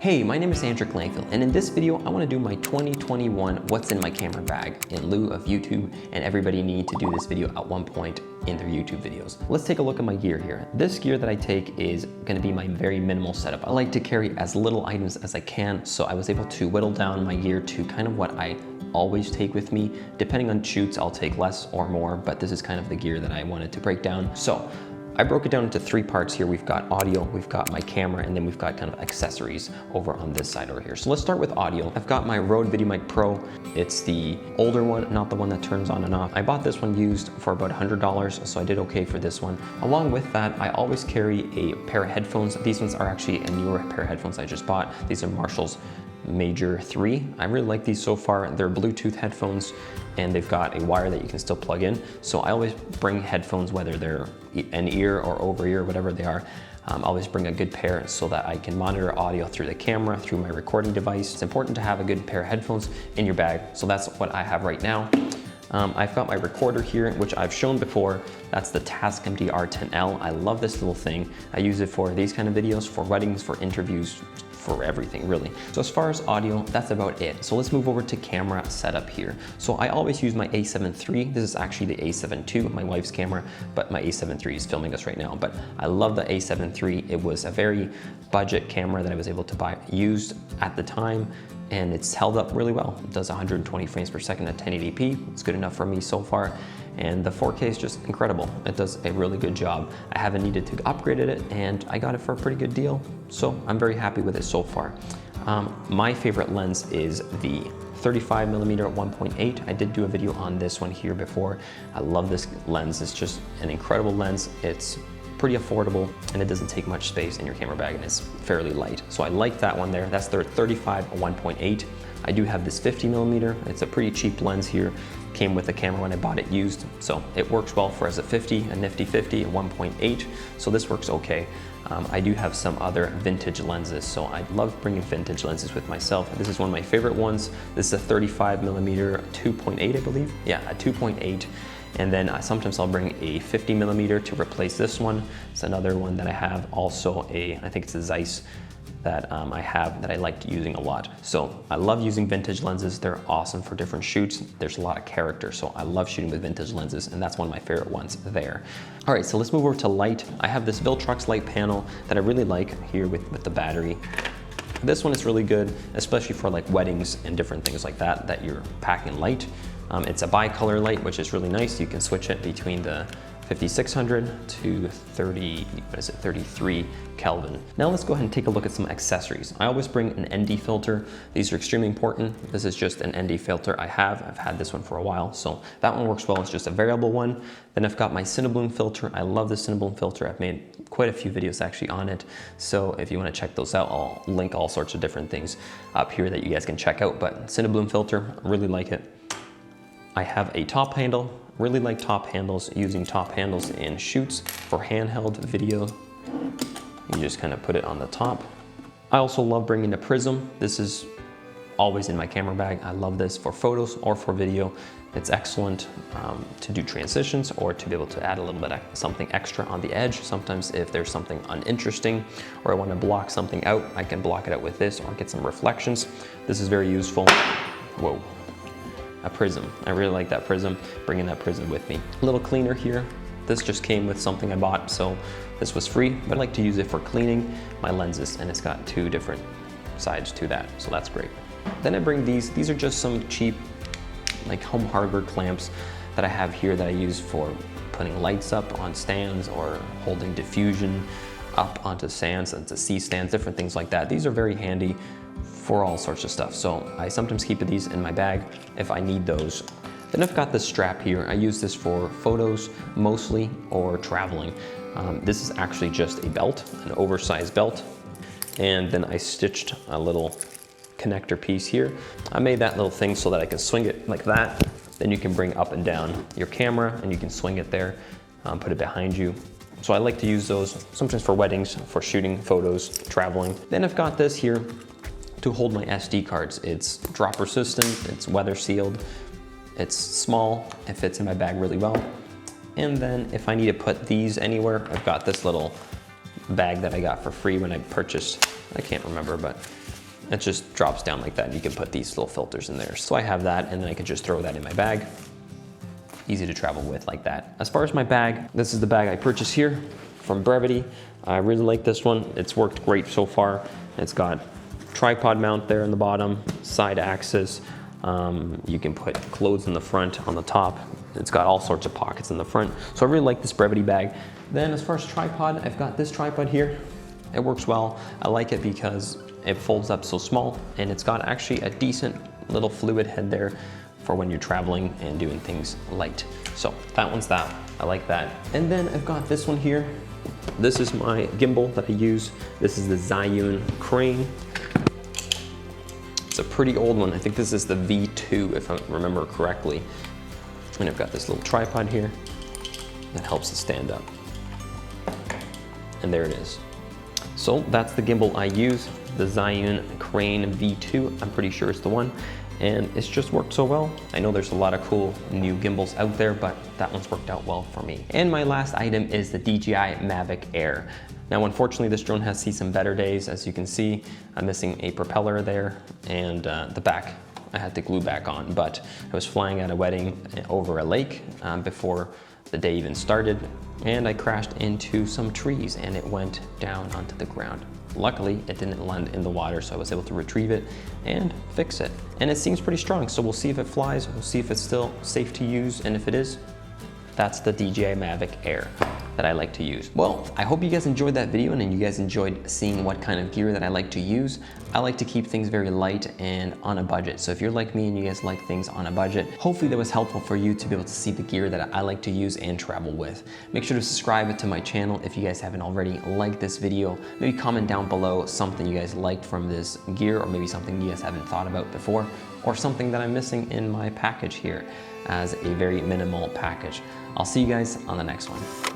Hey, my name is Andrew Langfield, and in this video, I want to do my 2021 What's in My Camera Bag in lieu of YouTube, and everybody need to do this video at one point in their YouTube videos. Let's take a look at my gear here. This gear that I take is going to be my very minimal setup. I like to carry as little items as I can, so I was able to whittle down my gear to kind of what I always take with me. Depending on shoots, I'll take less or more, but this is kind of the gear that I wanted to break down. So I broke it down into three parts here. We've got audio, we've got my camera, and then we've got kind of accessories over on this side over here. So let's start with audio. I've got my Rode VideoMic Pro. It's the older one, not the one that turns on and off. I bought this one used for about $100, so I did okay for this one. Along with that, I always carry a pair of headphones. These ones are actually a newer pair of headphones I just bought. These are Marshall's Major 3. I really like these so far. They're Bluetooth headphones and they've got a wire that you can still plug in. So I always bring headphones, whether they're an ear or over ear, whatever they are. I always bring a good pair so that I can monitor audio through the camera, through my recording device. It's important to have a good pair of headphones in your bag. So that's what I have right now. I've got my recorder here, which I've shown before. That's the Tascam DR10L. I love this little thing. I use it for these kind of videos, for weddings, for interviews, for everything really. So as far as audio, that's about it. So let's move over to camera setup here. So I always use my A7 III. This is actually the A7 II, my wife's camera, but my A7 III is filming us right now. But I love the A7 III. It was a very budget camera that I was able to buy used at the time, and it's held up really well. It does 120 frames per second at 1080p. It's good enough for me so far. And the 4K is just incredible. It does a really good job. I haven't needed to upgrade it, and I got it for a pretty good deal. So I'm very happy with it so far. My favorite lens is the 35mm 1.8. I did do a video on this one here before. I love this lens. It's just an incredible lens. It's pretty affordable, and it doesn't take much space in your camera bag, and it's fairly light. So I like that one there. That's their 35 1.8. I do have this 50mm. It's a pretty cheap lens here. Came with the camera when I bought it used, so it works well for as a 50, a nifty 50, a 1.8. So this works okay. I do have some other vintage lenses, so I love bringing vintage lenses with myself. This is one of my favorite ones. This is a 35mm 2.8, I believe. Yeah, a 2.8. And then sometimes I'll bring a 50mm to replace this one. It's another one that I have. Also I think it's a Zeiss that I have that I liked using a lot. So I love using vintage lenses. They're awesome for different shoots. There's a lot of character, so I love shooting with vintage lenses, and that's one of my favorite ones there. All right, so let's move over to light. I have this Viltrox light panel that I really like here with the battery. This one is really good, especially for like weddings and different things like that you're packing light. It's a bicolor light, which is really nice. You can switch it between the 5600 to 33 Kelvin. Now let's go ahead and take a look at some accessories. I always bring an ND filter. These are extremely important. This is just an ND filter I've had this one for a while, so that one works well. It's just a variable one. Then I've got my Cinebloom filter. I love the Cinebloom filter. I've made quite a few videos actually on it, so if you want to check those out, I'll link all sorts of different things up here that you guys can check out. But Cinebloom filter, I really like it. I have a top handle. Really like top handles, using top handles in shoots for handheld video. You just kind of put it on the top. I also love bringing a prism. This is always in my camera bag. I love this for photos or for video. It's excellent to do transitions or to be able to add a little bit of something extra on the edge. Sometimes if there's something uninteresting or I want to block something out, I can block it out with this or get some reflections. This is very useful. Whoa. A prism. I really like that prism, bringing that prism with me. A little cleaner here. This just came with something I bought, so this was free, but I like to use it for cleaning my lenses, and it's got two different sides to that, so that's great. Then I bring these. These are just some cheap, like home hardware clamps that I have here that I use for putting lights up on stands or holding diffusion up onto stands, onto C-stands, different things like that. These are very handy for all sorts of stuff. So I sometimes keep these in my bag if I need those. Then I've got this strap here. I use this for photos mostly or traveling. This is actually just a belt, an oversized belt. And then I stitched a little connector piece here. I made that little thing so that I can swing it like that. Then you can bring up and down your camera and you can swing it there, put it behind you. So I like to use those sometimes for weddings, for shooting photos, traveling. Then I've got this here to hold my SD cards. It's drop resistant, it's weather sealed, it's small, it fits in my bag really well. And then if I need to put these anywhere, I've got this little bag that I got for free when I purchased, I can't remember, but It just drops down like that and you can put these little filters in there. So I have that and then I can just throw that in my bag. Easy to travel with like that. As far as my bag, this is the bag I purchased here from Brevity. I really like this one. It's worked great so far. It's got tripod mount there in the bottom, side axis. You can put clothes in the front, on the top. It's got all sorts of pockets in the front. So I really like this Brevity bag. Then as far as tripod, I've got this tripod here. It works well. I like it because it folds up so small and it's got actually a decent little fluid head there for when you're traveling and doing things light. So that one's that, I like that. And then I've got this one here. This is my gimbal that I use. This is the Zhiyun crane. It's a pretty old one. I think this is the V2 if I remember correctly. And I've got this little tripod here that helps it stand up. And there it is. So that's the gimbal I use, the Zhiyun crane V2. I'm pretty sure it's the one. And it's just worked so well. I know there's a lot of cool new gimbals out there, but that one's worked out well for me. And my last item is the DJI Mavic Air. Now, unfortunately, this drone has seen some better days. As you can see, I'm missing a propeller there and the back I had to glue back on, but I was flying at a wedding over a lake before the day even started, and I crashed into some trees and it went down onto the ground. Luckily, it didn't land in the water, so I was able to retrieve it and fix it. And it seems pretty strong, so we'll see if it flies, we'll see if it's still safe to use, and if it is, that's the DJI Mavic Air that I like to use. Well, I hope you guys enjoyed that video and you guys enjoyed seeing what kind of gear that I like to use. I like to keep things very light and on a budget. So if you're like me and you guys like things on a budget, hopefully that was helpful for you to be able to see the gear that I like to use and travel with. Make sure to subscribe to my channel if you guys haven't already. Like this video, maybe comment down below something you guys liked from this gear, or maybe something you guys haven't thought about before, or something that I'm missing in my package here as a very minimal package. I'll see you guys on the next one.